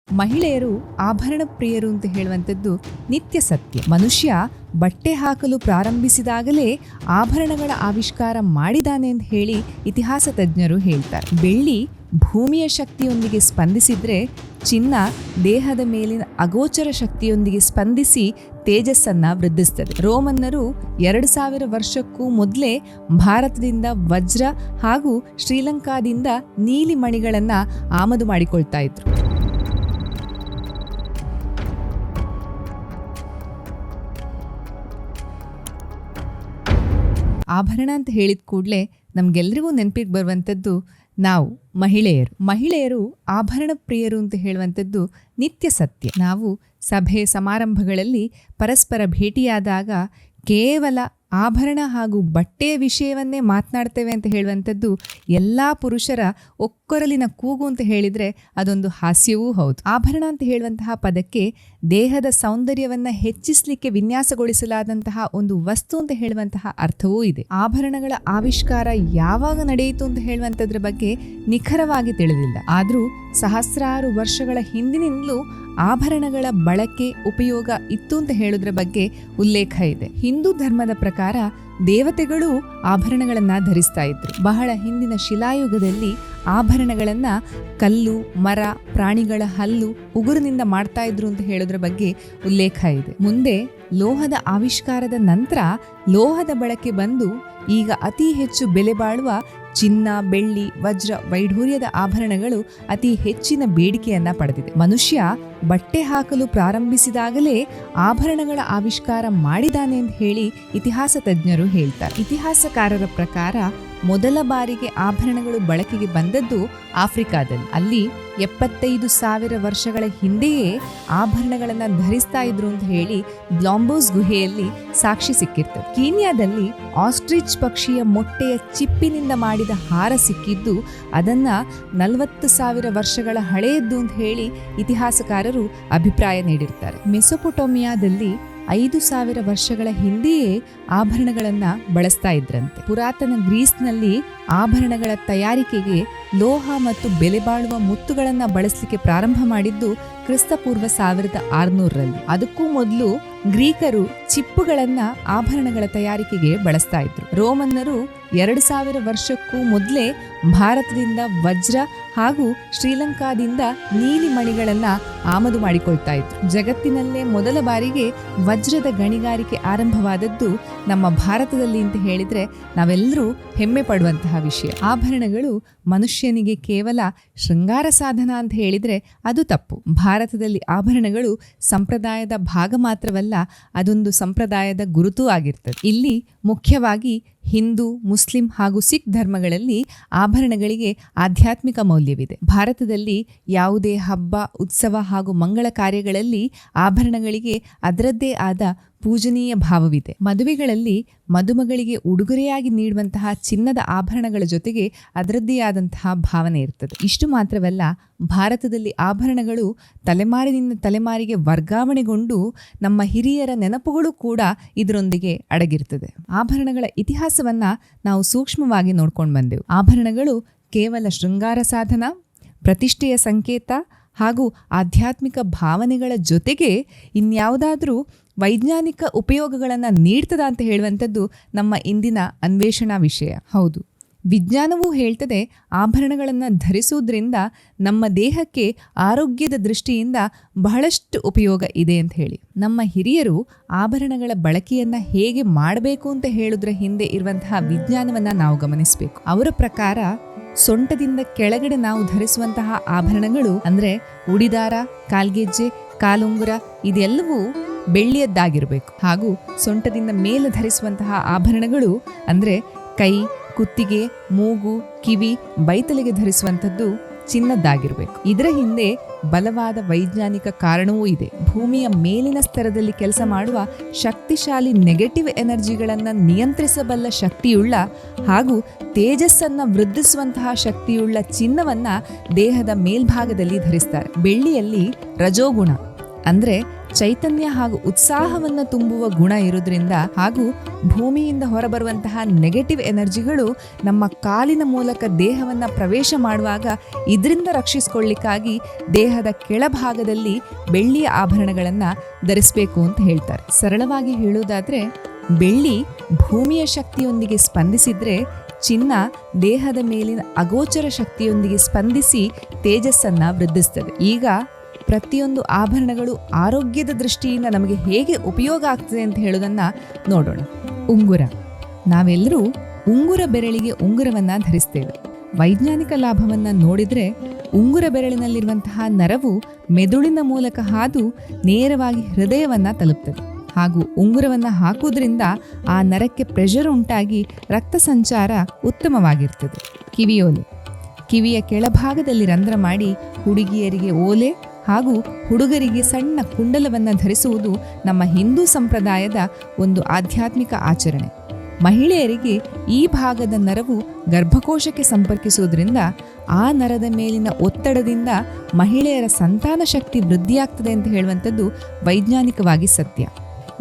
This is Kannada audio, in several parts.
ಮಹಿಳೆಯರು ಆಭರಣ ಪ್ರಿಯರು ಅಂತ ಹೇಳುವಂಥದ್ದು ನಿತ್ಯ ಸತ್ಯ. ಮನುಷ್ಯ ಬಟ್ಟೆ ಹಾಕಲು ಪ್ರಾರಂಭಿಸಿದಾಗಲೇ ಆಭರಣಗಳ ಆವಿಷ್ಕಾರ ಮಾಡಿದಾನೆ ಅಂತ ಹೇಳಿ ಇತಿಹಾಸ ತಜ್ಞರು ಹೇಳ್ತಾರೆ. ಬೆಳ್ಳಿ ಭೂಮಿಯ ಶಕ್ತಿಯೊಂದಿಗೆ ಸ್ಪಂದಿಸಿದ್ರೆ ಚಿನ್ನ ದೇಹದ ಮೇಲಿನ ಅಗೋಚರ ಶಕ್ತಿಯೊಂದಿಗೆ ಸ್ಪಂದಿಸಿ ತೇಜಸ್ಸನ್ನ ವೃದ್ಧಿಸ್ತದೆ. ರೋಮನ್ನರು 2000 ವರ್ಷಕ್ಕೂ ಮೊದಲೇ ಭಾರತದಿಂದ ವಜ್ರ ಹಾಗೂ ಶ್ರೀಲಂಕಾದಿಂದ ನೀಲಿ ಮಣಿಗಳನ್ನ ಆಮದು ಮಾಡಿಕೊಳ್ತಾ ಇದ್ರು. ಆಭರಣ ಅಂತ ಹೇಳಿದ ಕೂಡಲೇ ನಮ್ಗೆಲ್ರಿಗೂ ನೆನಪಿಗೆ ಬರುವಂಥದ್ದು ನಾವು ಮಹಿಳೆಯರು ಆಭರಣ ಪ್ರಿಯರು ಅಂತ ಹೇಳುವಂಥದ್ದು ನಿತ್ಯ ಸತ್ಯ. ನಾವು ಸಭೆ ಸಮಾರಂಭಗಳಲ್ಲಿ ಪರಸ್ಪರ ಭೇಟಿಯಾದಾಗ ಕೇವಲ ಆಭರಣ ಹಾಗೂ ಬಟ್ಟೆಯ ವಿಷಯವನ್ನೇ ಮಾತನಾಡ್ತೇವೆ ಅಂತ ಹೇಳುವಂಥದ್ದು ಎಲ್ಲ ಪುರುಷರ ಒಕ್ಕೊರಲಿನ ಕೂಗು ಅಂತ ಹೇಳಿದರೆ ಅದೊಂದು ಹಾಸ್ಯವೂ ಹೌದು. ಆಭರಣ ಅಂತ ಹೇಳುವಂತಹ ಪದಕ್ಕೆ ದೇಹದ ಸೌಂದರ್ಯವನ್ನು ಹೆಚ್ಚಿಸಲಿಕ್ಕೆ ವಿನ್ಯಾಸಗೊಳಿಸಲಾದಂತಹ ಒಂದು ವಸ್ತು ಅಂತ ಹೇಳುವಂತಹ ಅರ್ಥವೂ ಇದೆ. ಆಭರಣಗಳ ಆವಿಷ್ಕಾರ ಯಾವಾಗ ನಡೆಯಿತು ಅಂತ ಹೇಳುವಂಥದ್ರ ಬಗ್ಗೆ ನಿಖರವಾಗಿ ತಿಳಿದಿಲ್ಲ. ಆದರೂ ಸಹಸ್ರಾರು ವರ್ಷಗಳ ಹಿಂದಿನಿಂದಲೂ ಆಭರಣಗಳ ಬಳಕೆ ಉಪಯೋಗ ಇತ್ತು ಅಂತ ಹೇಳೋದ್ರ ಬಗ್ಗೆ ಉಲ್ಲೇಖ ಇದೆ. ಹಿಂದೂ ಧರ್ಮದ ಪ್ರಕಾರ ದೇವತೆಗಳು ಆಭರಣಗಳನ್ನ ಧರಿಸ್ತಾ ಇದ್ರು. ಬಹಳ ಹಿಂದಿನ ಶಿಲಾಯುಗದಲ್ಲಿ ಆಭರಣಗಳನ್ನ ಕಲ್ಲು, ಮರ, ಪ್ರಾಣಿಗಳ ಹಲ್ಲು, ಉಗುರಿನಿಂದ ಮಾಡ್ತಾ ಇದ್ರು ಅಂತ ಹೇಳೋದ್ರ ಬಗ್ಗೆ ಉಲ್ಲೇಖ ಇದೆ. ಮುಂದೆ ಲೋಹದ ಆವಿಷ್ಕಾರದ ನಂತರ ಲೋಹದ ಬಳಕೆ ಬಂದು ಈಗ ಅತಿ ಹೆಚ್ಚು ಬೆಲೆ ಬಾಳುವ ಚಿನ್ನ, ಬೆಳ್ಳಿ, ವಜ್ರ, ವೈಢೂರ್ಯದ ಆಭರಣಗಳು ಅತಿ ಹೆಚ್ಚಿನ ಬೇಡಿಕೆಯನ್ನ ಪಡೆದಿದೆ. ಮನುಷ್ಯ ಬಟ್ಟೆ ಹಾಕಲು ಪ್ರಾರಂಭಿಸಿದಾಗಲೇ ಆಭರಣಗಳ ಆವಿಷ್ಕಾರ ಮಾಡಿದಾನೆ ಅಂತ ಹೇಳಿ ಇತಿಹಾಸ ತಜ್ಞರು ಹೇಳ್ತಾರೆ. ಇತಿಹಾಸಕಾರರ ಪ್ರಕಾರ ಮೊದಲ ಬಾರಿಗೆ ಆಭರಣಗಳು ಬಳಕೆಗೆ ಬಂದದ್ದು ಆಫ್ರಿಕಾದಲ್ಲಿ. ಅಲ್ಲಿ 75,000 ವರ್ಷಗಳ ಹಿಂದೆಯೇ ಆಭರಣಗಳನ್ನ ಧರಿಸ್ತಾ ಇದ್ರು ಅಂತ ಹೇಳಿ ಬ್ಲಾಂಬೋಸ್ ಗುಹೆಯಲ್ಲಿ ಸಾಕ್ಷಿ ಸಿಕ್ಕಿರ್ತದೆ. ಕೀನ್ಯಾದಲ್ಲಿ ಆಸ್ಟ್ರಿಚ್ ಪಕ್ಷಿಯ ಮೊಟ್ಟೆಯ ಚಿಪ್ಪಿನಿಂದ ಮಾಡಿದ ಹಾರ ಸಿಕ್ಕಿದ್ದು ಅದನ್ನ 40,000 ವರ್ಷಗಳ ಹಳೆಯದ್ದು ಅಂತ ಹೇಳಿ ಇತಿಹಾಸಕಾರರು ಅಭಿಪ್ರಾಯ ನೀಡಿರ್ತಾರೆ. ಮೆಸೊಪೊಟೋಮಿಯಾದಲ್ಲಿ 5,000 ವರ್ಷಗಳ ಹಿಂದೆಯೇ ಆಭರಣಗಳನ್ನ ಬಳಸ್ತಾ ಇದ್ರಂತೆ. ಪುರಾತನ ಗ್ರೀಸ್ನಲ್ಲಿ ಆಭರಣಗಳ ತಯಾರಿಕೆಗೆ ಲೋಹ ಮತ್ತು ಬೆಲೆ ಬಾಳುವ ಮುತ್ತುಗಳನ್ನ ಬಳಸಲಿಕ್ಕೆ ಪ್ರಾರಂಭ ಮಾಡಿದ್ದು ಕ್ರಿಸ್ತಪೂರ್ವ 1600ರಲ್ಲಿ. ಅದಕ್ಕೂ ಮೊದಲು ಗ್ರೀಕರು ಚಿಪ್ಪುಗಳನ್ನ ಆಭರಣಗಳ ತಯಾರಿಕೆಗೆ ಬಳಸ್ತಾ ಇದ್ರು. ರೋಮನ್ನರು 2000 ವರ್ಷಕ್ಕೂ ಮೊದಲೇ ಭಾರತದಿಂದ ವಜ್ರ ಹಾಗೂ ಶ್ರೀಲಂಕಾದಿಂದ ನೀಲಿ ಮಣಿಗಳನ್ನ ಆಮದು ಮಾಡಿಕೊಳ್ತಾ ಇದ್ರು. ಜಗತ್ತಿನಲ್ಲೇ ಮೊದಲ ಬಾರಿಗೆ ವಜ್ರದ ಗಣಿಗಾರಿಕೆ ಆರಂಭವಾದದ್ದು ನಮ್ಮ ಭಾರತದಲ್ಲಿ ಅಂತ ಹೇಳಿದ್ರೆ ನಾವೆಲ್ಲರೂ ಹೆಮ್ಮೆ ಪಡುವಂತಹ ವಿಷಯ. ಆಭರಣಗಳು ಮನುಷ್ಯನಿಗೆ ಕೇವಲ ಶೃಂಗಾರ ಸಾಧನ ಅಂತ ಹೇಳಿದ್ರೆ ಅದು ತಪ್ಪು. ಭಾರತದಲ್ಲಿ ಆಭರಣಗಳು ಸಂಪ್ರದಾಯದ ಭಾಗ ಮಾತ್ರವಲ್ಲ, ಅದೊಂದು ಸಂಪ್ರದಾಯದ ಗುರುತೂ ಆಗಿರ್ತದೆ. ಇಲ್ಲಿ ಮುಖ್ಯವಾಗಿ ಹಿಂದೂ, ಮುಸ್ಲಿಂ ಹಾಗೂ ಸಿಖ್ ಧರ್ಮಗಳಲ್ಲಿ ಆಭರಣಗಳಿಗೆ ಆಧ್ಯಾತ್ಮಿಕ ಮೌಲ್ಯವಿದೆ. ಭಾರತದಲ್ಲಿ ಯಾವುದೇ ಹಬ್ಬ, ಉತ್ಸವ ಹಾಗೂ ಮಂಗಳ ಕಾರ್ಯಗಳಲ್ಲಿ ಆಭರಣಗಳಿಗೆ ಅದರದ್ದೇ ಆದ ಪೂಜನೀಯ ಭಾವವಿದೆ. ಮದುವೆಗಳಲ್ಲಿ ಮದುಮಗಳಿಗೆ ಉಡುಗೊರೆಯಾಗಿ ನೀಡುವಂತಹ ಚಿನ್ನದ ಆಭರಣಗಳ ಜೊತೆಗೆ ಅದರದ್ದೇ ಆದಂತಹ ಭಾವನೆ ಇರ್ತದೆ. ಇಷ್ಟು ಮಾತ್ರವಲ್ಲ, ಭಾರತದಲ್ಲಿ ಆಭರಣಗಳು ತಲೆಮಾರಿನಿಂದ ತಲೆಮಾರಿಗೆ ವರ್ಗಾವಣೆಗೊಂಡು ನಮ್ಮ ಹಿರಿಯರ ನೆನಪುಗಳು ಕೂಡ ಇದರೊಂದಿಗೆ ಅಡಗಿರ್ತದೆ. ಆಭರಣಗಳ ಇತಿಹಾಸವನ್ನ ನಾವು ಸೂಕ್ಷ್ಮವಾಗಿ ನೋಡ್ಕೊಂಡು ಬಂದೆವು. ಆಭರಣಗಳು ಕೇವಲ ಶೃಂಗಾರ ಸಾಧನ, ಪ್ರತಿಷ್ಠೆಯ ಸಂಕೇತ ಹಾಗೂ ಆಧ್ಯಾತ್ಮಿಕ ಭಾವನೆಗಳ ಜೊತೆಗೆ ಇನ್ಯಾವುದಾದ್ರೂ ವೈಜ್ಞಾನಿಕ ಉಪಯೋಗಗಳನ್ನು ನೀಡ್ತದ ಅಂತ ಹೇಳುವಂಥದ್ದು ನಮ್ಮ ಇಂದಿನ ಅನ್ವೇಷಣಾ ವಿಷಯ. ಹೌದು, ವಿಜ್ಞಾನವೂ ಹೇಳ್ತದೆ ಆಭರಣಗಳನ್ನು ಧರಿಸುವುದರಿಂದ ನಮ್ಮ ದೇಹಕ್ಕೆ ಆರೋಗ್ಯದ ದೃಷ್ಟಿಯಿಂದ ಬಹಳಷ್ಟು ಉಪಯೋಗ ಇದೆ ಅಂತ ಹೇಳಿ. ನಮ್ಮ ಹಿರಿಯರು ಆಭರಣಗಳ ಬಳಕೆಯನ್ನ ಹೇಗೆ ಮಾಡಬೇಕು ಅಂತ ಹೇಳುವುದರ ಹಿಂದೆ ಇರುವಂತಹ ವಿಜ್ಞಾನವನ್ನ ನಾವು ಗಮನಿಸಬೇಕು. ಅವರ ಪ್ರಕಾರ ಸೊಂಟದಿಂದ ಕೆಳಗಡೆ ನಾವು ಧರಿಸುವಂತಹ ಆಭರಣಗಳು ಅಂದ್ರೆ ಉಡಿದಾರ, ಕಾಲ್ಗೆಜ್ಜೆ, ಕಾಲುಂಗುರ ಇದೆಲ್ಲವೂ ಬೆಳ್ಳಿಯದ್ದಾಗಿರಬೇಕು. ಹಾಗೂ ಸೊಂಟದಿಂದ ಮೇಲೆ ಧರಿಸುವಂತಹ ಆಭರಣಗಳು ಅಂದ್ರೆ ಕೈ, ಕುತ್ತಿಗೆ, ಮೂಗು, ಕಿವಿ, ಬೈತಲೆಗೆ ಧರಿಸುವಂಥದ್ದು ಚಿನ್ನದ್ದಾಗಿರಬೇಕು. ಇದರ ಹಿಂದೆ ಬಲವಾದ ವೈಜ್ಞಾನಿಕ ಕಾರಣವೂ ಇದೆ. ಭೂಮಿಯ ಮೇಲಿನ ಸ್ತರದಲ್ಲಿ ಕೆಲಸ ಮಾಡುವ ಶಕ್ತಿಶಾಲಿ ನೆಗೆಟಿವ್ ಎನರ್ಜಿಗಳನ್ನು ನಿಯಂತ್ರಿಸಬಲ್ಲ ಶಕ್ತಿಯುಳ್ಳ ಹಾಗೂ ತೇಜಸ್ಸನ್ನ ವೃದ್ಧಿಸುವಂತಹ ಶಕ್ತಿಯುಳ್ಳ ಚಿನ್ನವನ್ನ ದೇಹದ ಮೇಲ್ಭಾಗದಲ್ಲಿ ಧರಿಸ್ತಾರೆ. ಬೆಳ್ಳಿಯಲ್ಲಿ ರಜೋಗುಣ ಅಂದ್ರೆ ಚೈತನ್ಯ ಹಾಗೂ ಉತ್ಸಾಹವನ್ನು ತುಂಬುವ ಗುಣ ಇರೋದ್ರಿಂದ ಹಾಗೂ ಭೂಮಿಯಿಂದ ಹೊರಬರುವಂತಹ ನೆಗೆಟಿವ್ ಎನರ್ಜಿಗಳು ನಮ್ಮ ಕಾಲಿನ ಮೂಲಕ ದೇಹವನ್ನು ಪ್ರವೇಶ ಮಾಡುವಾಗ ಇದರಿಂದ ರಕ್ಷಿಸಿಕೊಳ್ಳಿಕ್ಕಾಗಿ ದೇಹದ ಕೆಳಭಾಗದಲ್ಲಿ ಬೆಳ್ಳಿಯ ಆಭರಣಗಳನ್ನು ಧರಿಸಬೇಕು ಅಂತ ಹೇಳ್ತಾರೆ. ಸರಳವಾಗಿ ಹೇಳೋದಾದ್ರೆ ಬೆಳ್ಳಿ ಭೂಮಿಯ ಶಕ್ತಿಯೊಂದಿಗೆ ಸ್ಪಂದಿಸಿದ್ರೆ ಚಿನ್ನ ದೇಹದ ಮೇಲಿನ ಅಗೋಚರ ಶಕ್ತಿಯೊಂದಿಗೆ ಸ್ಪಂದಿಸಿ ತೇಜಸ್ಸನ್ನ ವೃದ್ಧಿಸ್ತದೆ. ಈಗ ಪ್ರತಿಯೊಂದು ಆಭರಣಗಳು ಆರೋಗ್ಯದ ದೃಷ್ಟಿಯಿಂದ ನಮಗೆ ಹೇಗೆ ಉಪಯೋಗ ಆಗ್ತದೆ ಅಂತ ಹೇಳೋದನ್ನ ನೋಡೋಣ. ಉಂಗುರ. ನಾವೆಲ್ಲರೂ ಉಂಗುರ ಬೆರಳಿಗೆ ಉಂಗುರವನ್ನ ಧರಿಸ್ತೇವೆ. ವೈಜ್ಞಾನಿಕ ಲಾಭವನ್ನ ನೋಡಿದ್ರೆ ಉಂಗುರ ಬೆರಳಿನಲ್ಲಿರುವಂತಹ ನರವು ಮೆದುಳಿನ ಮೂಲಕ ಹಾದು ನೇರವಾಗಿ ಹೃದಯವನ್ನ ತಲುಪ್ತದೆ. ಹಾಗೂ ಉಂಗುರವನ್ನು ಹಾಕುವುದರಿಂದ ಆ ನರಕ್ಕೆ ಪ್ರೆಷರ್ ಉಂಟಾಗಿ ರಕ್ತ ಸಂಚಾರ ಉತ್ತಮವಾಗಿರ್ತದೆ. ಕಿವಿಯೋಲೆ. ಕಿವಿಯ ಕೆಳಭಾಗದಲ್ಲಿ ರಂಧ್ರ ಮಾಡಿ ಹುಡುಗಿಯರಿಗೆ ಓಲೆ ಹಾಗೂ ಹುಡುಗರಿಗೆ ಸಣ್ಣ ಕುಂಡಲವನ್ನು ಧರಿಸುವುದು ನಮ್ಮ ಹಿಂದೂ ಸಂಪ್ರದಾಯದ ಒಂದು ಆಧ್ಯಾತ್ಮಿಕ ಆಚರಣೆ. ಮಹಿಳೆಯರಿಗೆ ಈ ಭಾಗದ ನರವು ಗರ್ಭಕೋಶಕ್ಕೆ ಸಂಪರ್ಕಿಸುವುದರಿಂದ ಆ ನರದ ಮೇಲಿನ ಒತ್ತಡದಿಂದ ಮಹಿಳೆಯರ ಸಂತಾನ ಶಕ್ತಿ ವೃದ್ಧಿಯಾಗ್ತದೆ ಅಂತ ಹೇಳುವಂಥದ್ದು ವೈಜ್ಞಾನಿಕವಾಗಿ ಸತ್ಯ.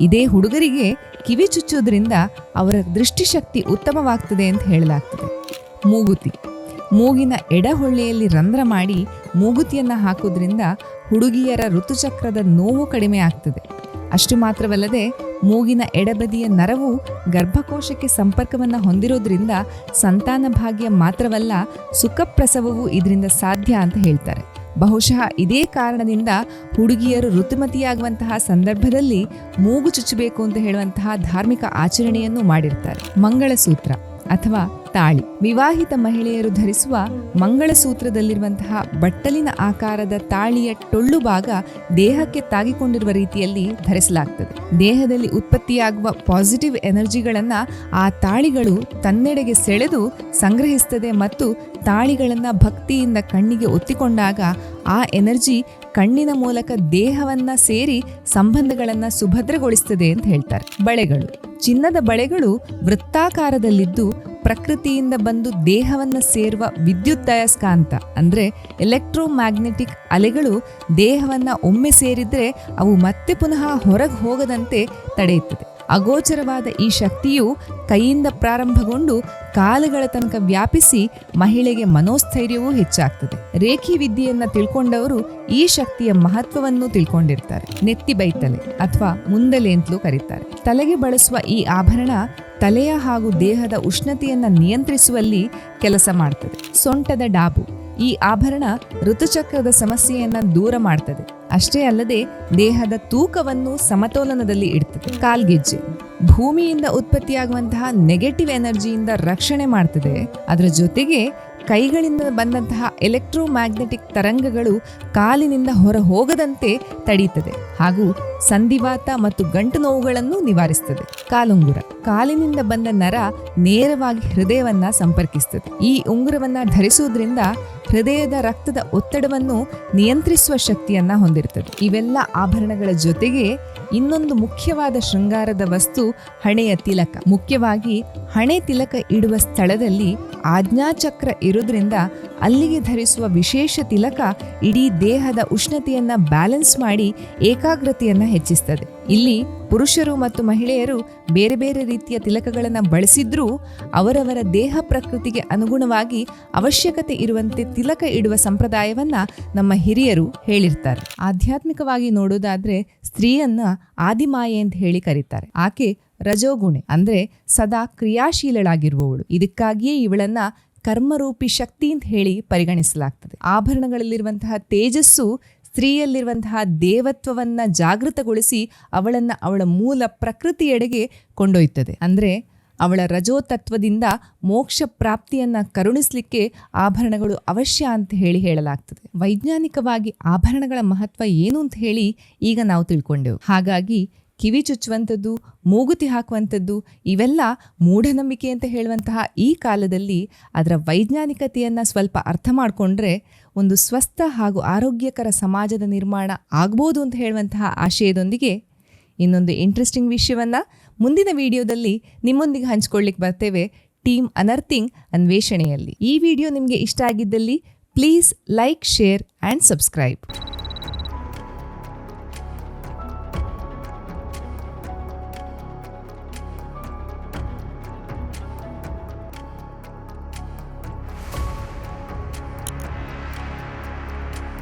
ಇದೇ ಹುಡುಗರಿಗೆ ಕಿವಿ ಚುಚ್ಚುವುದರಿಂದ ಅವರ ದೃಷ್ಟಿಶಕ್ತಿ ಉತ್ತಮವಾಗ್ತದೆ ಅಂತ ಹೇಳಲಾಗ್ತದೆ. ಮೂಗುತಿ. ಮೂಗಿನ ಎಡಹೊಳ್ಳೆಯಲ್ಲಿ ರಂಧ್ರ ಮಾಡಿ ಮೂಗುತಿಯನ್ನು ಹಾಕೋದ್ರಿಂದ ಹುಡುಗಿಯರ ಋತುಚಕ್ರದ ನೋವು ಕಡಿಮೆ ಆಗ್ತದೆ. ಅಷ್ಟು ಮಾತ್ರವಲ್ಲದೆ ಮೂಗಿನ ಎಡಬದಿಯ ನರವು ಗರ್ಭಕೋಶಕ್ಕೆ ಸಂಪರ್ಕವನ್ನು ಹೊಂದಿರೋದ್ರಿಂದ ಸಂತಾನ ಭಾಗ್ಯ ಮಾತ್ರವಲ್ಲ, ಸುಖಪ್ರಸವವು ಇದರಿಂದ ಸಾಧ್ಯ ಅಂತ ಹೇಳ್ತಾರೆ. ಬಹುಶಃ ಇದೇ ಕಾರಣದಿಂದ ಹುಡುಗಿಯರು ಋತುಮತಿಯಾಗುವಂತಹ ಸಂದರ್ಭದಲ್ಲಿ ಮೂಗು ಚುಚ್ಚಬೇಕು ಅಂತ ಹೇಳುವಂತಹ ಧಾರ್ಮಿಕ ಆಚರಣೆಯನ್ನು ಮಾಡಿರ್ತಾರೆ. ಮಂಗಳಸೂತ್ರ ಅಥವಾ ತಾಳಿ. ವಿವಾಹಿತ ಮಹಿಳೆಯರು ಧರಿಸುವ ಮಂಗಳಸೂತ್ರದಲ್ಲಿರುವಂತಹ ಬಟ್ಟಲಿನ ಆಕಾರದ ತಾಳಿಯ ಟೊಳ್ಳು ಭಾಗ ದೇಹಕ್ಕೆ ತಾಗಿಕೊಂಡಿರುವ ರೀತಿಯಲ್ಲಿ ಧರಿಸಲಾಗ್ತದೆ. ದೇಹದಲ್ಲಿ ಉತ್ಪತ್ತಿಯಾಗುವ ಪಾಸಿಟಿವ್ ಎನರ್ಜಿಗಳನ್ನು ಆ ತಾಳಿಗಳು ತನ್ನೆಡೆಗೆ ಸೆಳೆದು ಸಂಗ್ರಹಿಸ್ತದೆ ಮತ್ತು ತಾಳಿಗಳನ್ನು ಭಕ್ತಿಯಿಂದ ಕಣ್ಣಿಗೆ ಒತ್ತಿಕೊಂಡಾಗ ಆ ಎನರ್ಜಿ ಕಣ್ಣಿನ ಮೂಲಕ ದೇಹವನ್ನ ಸೇರಿ ಸಂಬಂಧಗಳನ್ನು ಸುಭದ್ರಗೊಳಿಸ್ತದೆ ಅಂತ ಹೇಳ್ತಾರೆ. ಬಳೆಗಳು. ಚಿನ್ನದ ಬಳೆಗಳು ವೃತ್ತಾಕಾರದಲ್ಲಿದ್ದು ಪ್ರಕೃತಿಯಿಂದ ಬಂದು ದೇಹವನ್ನು ಸೇರುವ ವಿದ್ಯುದಯಸ್ಕಾಂತ ಅಂದರೆ ಎಲೆಕ್ಟ್ರೋಮ್ಯಾಗ್ನೆಟಿಕ್ ಅಲೆಗಳು ದೇಹವನ್ನ ಒಮ್ಮೆ ಸೇರಿದ್ರೆ ಅವು ಮತ್ತೆ ಪುನಃ ಹೊರಗೆ ಹೋಗದಂತೆ ತಡೆಯುತ್ತದೆ. ಅಗೋಚರವಾದ ಈ ಶಕ್ತಿಯು ಕೈಯಿಂದ ಪ್ರಾರಂಭಗೊಂಡು ಕಾಲುಗಳ ತನಕ ವ್ಯಾಪಿಸಿ ಮಹಿಳೆಗೆ ಮನೋಸ್ಥೈರ್ಯವೂ ಹೆಚ್ಚಾಗ್ತದೆ. ರೇಖಿ ವಿದ್ಯೆಯನ್ನ ತಿಳ್ಕೊಂಡವರು ಈ ಶಕ್ತಿಯ ಮಹತ್ವವನ್ನು ತಿಳ್ಕೊಂಡಿರ್ತಾರೆ. ನೆತ್ತಿ ಬೈತಲೆ ಅಥವಾ ಮುಂದಲೆ ಅಂತಲೂ ಕರೀತಾರೆ. ತಲೆಗೆ ಬಳಸುವ ಈ ಆಭರಣ ತಲೆಯ ಹಾಗೂ ದೇಹದ ಉಷ್ಣತೆಯನ್ನ ನಿಯಂತ್ರಿಸುವಲ್ಲಿ ಕೆಲಸ ಮಾಡ್ತದೆ. ಸೊಂಟದ ಡಾಬು. ಈ ಆಭರಣ ಋತುಚಕ್ರದ ಸಮಸ್ಯೆಯನ್ನ ದೂರ ಮಾಡ್ತದೆ. ಅಷ್ಟೇ ಅಲ್ಲದೆ ದೇಹದ ತೂಕವನ್ನು ಸಮತೋಲನದಲ್ಲಿ ಇಡ್ತದೆ. ಕಾಲ್ಗೆಜ್ಜೆ. ಭೂಮಿಯಿಂದ ಉತ್ಪತ್ತಿಯಾಗುವಂತಹ ನೆಗೆಟಿವ್ ಎನರ್ಜಿಯಿಂದ ರಕ್ಷಣೆ ಮಾಡ್ತದೆ. ಅದರ ಜೊತೆಗೆ ಕೈಗಳಿಂದ ಬಂದಂತಹ ಎಲೆಕ್ಟ್ರೋಮ್ಯಾಗ್ನೆಟಿಕ್ ತರಂಗಗಳು ಕಾಲಿನಿಂದ ಹೊರ ಹೋಗದಂತೆ ತಡೆಯುತ್ತದೆ ಹಾಗೂ ಸಂಧಿವಾತ ಮತ್ತು ಗಂಟು ನೋವುಗಳನ್ನು ನಿವಾರಿಸುತ್ತದೆ. ಕಾಲುಂಗುರ. ಕಾಲಿನಿಂದ ಬಂದ ನರ ನೇರವಾಗಿ ಹೃದಯವನ್ನ ಸಂಪರ್ಕಿಸುತ್ತದೆ. ಈ ಉಂಗುರವನ್ನ ಧರಿಸುವುದರಿಂದ ಹೃದಯದ ರಕ್ತದ ಒತ್ತಡವನ್ನು ನಿಯಂತ್ರಿಸುವ ಶಕ್ತಿಯನ್ನ ಹೊಂದಿರುತ್ತದೆ. ಇವೆಲ್ಲ ಆಭರಣಗಳ ಜೊತೆಗೆ ಇನ್ನೊಂದು ಮುಖ್ಯವಾದ ಶೃಂಗಾರದ ವಸ್ತು ಹಣೆಯ ತಿಲಕ. ಮುಖ್ಯವಾಗಿ ಹಣೆ ತಿಲಕ ಇಡುವ ಸ್ಥಳದಲ್ಲಿ ಆಜ್ಞಾಚಕ್ರ ಇರುವುದರಿಂದ ಅಲ್ಲಿಗೆ ಧರಿಸುವ ವಿಶೇಷ ತಿಲಕ ಇಡೀ ದೇಹದ ಉಷ್ಣತೆಯನ್ನ ಬ್ಯಾಲೆನ್ಸ್ ಮಾಡಿ ಏಕಾಗ್ರತೆಯನ್ನ ಹೆಚ್ಚಿಸ್ತದೆ. ಇಲ್ಲಿ ಪುರುಷರು ಮತ್ತು ಮಹಿಳೆಯರು ಬೇರೆ ಬೇರೆ ರೀತಿಯ ತಿಲಕಗಳನ್ನು ಬಳಸಿದ್ರೂ ಅವರವರ ದೇಹ ಪ್ರಕೃತಿಗೆ ಅನುಗುಣವಾಗಿ ಅವಶ್ಯಕತೆ ಇರುವಂತೆ ತಿಲಕ ಇಡುವ ಸಂಪ್ರದಾಯವನ್ನ ನಮ್ಮ ಹಿರಿಯರು ಹೇಳಿರ್ತಾರೆ. ಆಧ್ಯಾತ್ಮಿಕವಾಗಿ ನೋಡೋದಾದ್ರೆ ಸ್ತ್ರೀಯನ್ನ ಆದಿಮಾಯೆ ಅಂತ ಹೇಳಿ ಕರೀತಾರೆ. ಆಕೆ ರಜೋಗುಣೆ ಅಂದ್ರೆ ಸದಾ ಕ್ರಿಯಾಶೀಲಳಾಗಿರುವವಳು. ಇದಕ್ಕಾಗಿಯೇ ಇವಳನ್ನ ಕರ್ಮರೂಪಿ ಶಕ್ತಿ ಅಂತ ಹೇಳಿ ಪರಿಗಣಿಸಲಾಗ್ತದೆ. ಆಭರಣಗಳಲ್ಲಿರುವಂತಹ ತೇಜಸ್ಸು ಸ್ತ್ರೀಯಲ್ಲಿರುವಂತಹ ದೇವತ್ವವನ್ನ ಜಾಗೃತಗೊಳಿಸಿ ಅವಳ ಮೂಲ ಪ್ರಕೃತಿಯೆಡೆಗೆ ಕೊಂಡೊಯ್ತದೆ. ಅಂದ್ರೆ ಅವಳ ರಜೋತತ್ವದಿಂದ ಮೋಕ್ಷ ಪ್ರಾಪ್ತಿಯನ್ನ ಕರುಣಿಸ್ಲಿಕ್ಕೆ ಆಭರಣಗಳು ಅವಶ್ಯ ಅಂತ ಹೇಳಲಾಗ್ತದೆ. ವೈಜ್ಞಾನಿಕವಾಗಿ ಆಭರಣಗಳ ಮಹತ್ವ ಏನು ಅಂತ ಹೇಳಿ ಈಗ ನಾವು ತಿಳ್ಕೊಂಡೆವು. ಹಾಗಾಗಿ ಕಿವಿ ಚುಚ್ಚುವಂಥದ್ದು, ಮೂಗುತಿ ಹಾಕುವಂಥದ್ದು ಇವೆಲ್ಲ ಮೂಢನಂಬಿಕೆ ಅಂತ ಹೇಳುವಂತಹ ಈ ಕಾಲದಲ್ಲಿ ಅದರ ವೈಜ್ಞಾನಿಕತೆಯನ್ನು ಸ್ವಲ್ಪ ಅರ್ಥ ಮಾಡಿಕೊಂಡ್ರೆ ಒಂದು ಸ್ವಸ್ಥ ಹಾಗೂ ಆರೋಗ್ಯಕರ ಸಮಾಜದ ನಿರ್ಮಾಣ ಆಗ್ಬೋದು ಅಂತ ಹೇಳುವಂತಹ ಆಶಯದೊಂದಿಗೆ ಇನ್ನೊಂದು ಇಂಟ್ರೆಸ್ಟಿಂಗ್ ವಿಷಯವನ್ನು ಮುಂದಿನ ವಿಡಿಯೋದಲ್ಲಿ ನಿಮ್ಮೊಂದಿಗೆ ಹಂಚ್ಕೊಳ್ಳಿಕ್ಕೆ ಬರ್ತೇವೆ ಟೀಮ್ ಅನರ್ಥಿಂಗ್ ಅನ್ವೇಷಣೆಯಲ್ಲಿ. ಈ ವಿಡಿಯೋ ನಿಮಗೆ ಇಷ್ಟ ಆಗಿದ್ದಲ್ಲಿ please like, share and subscribe.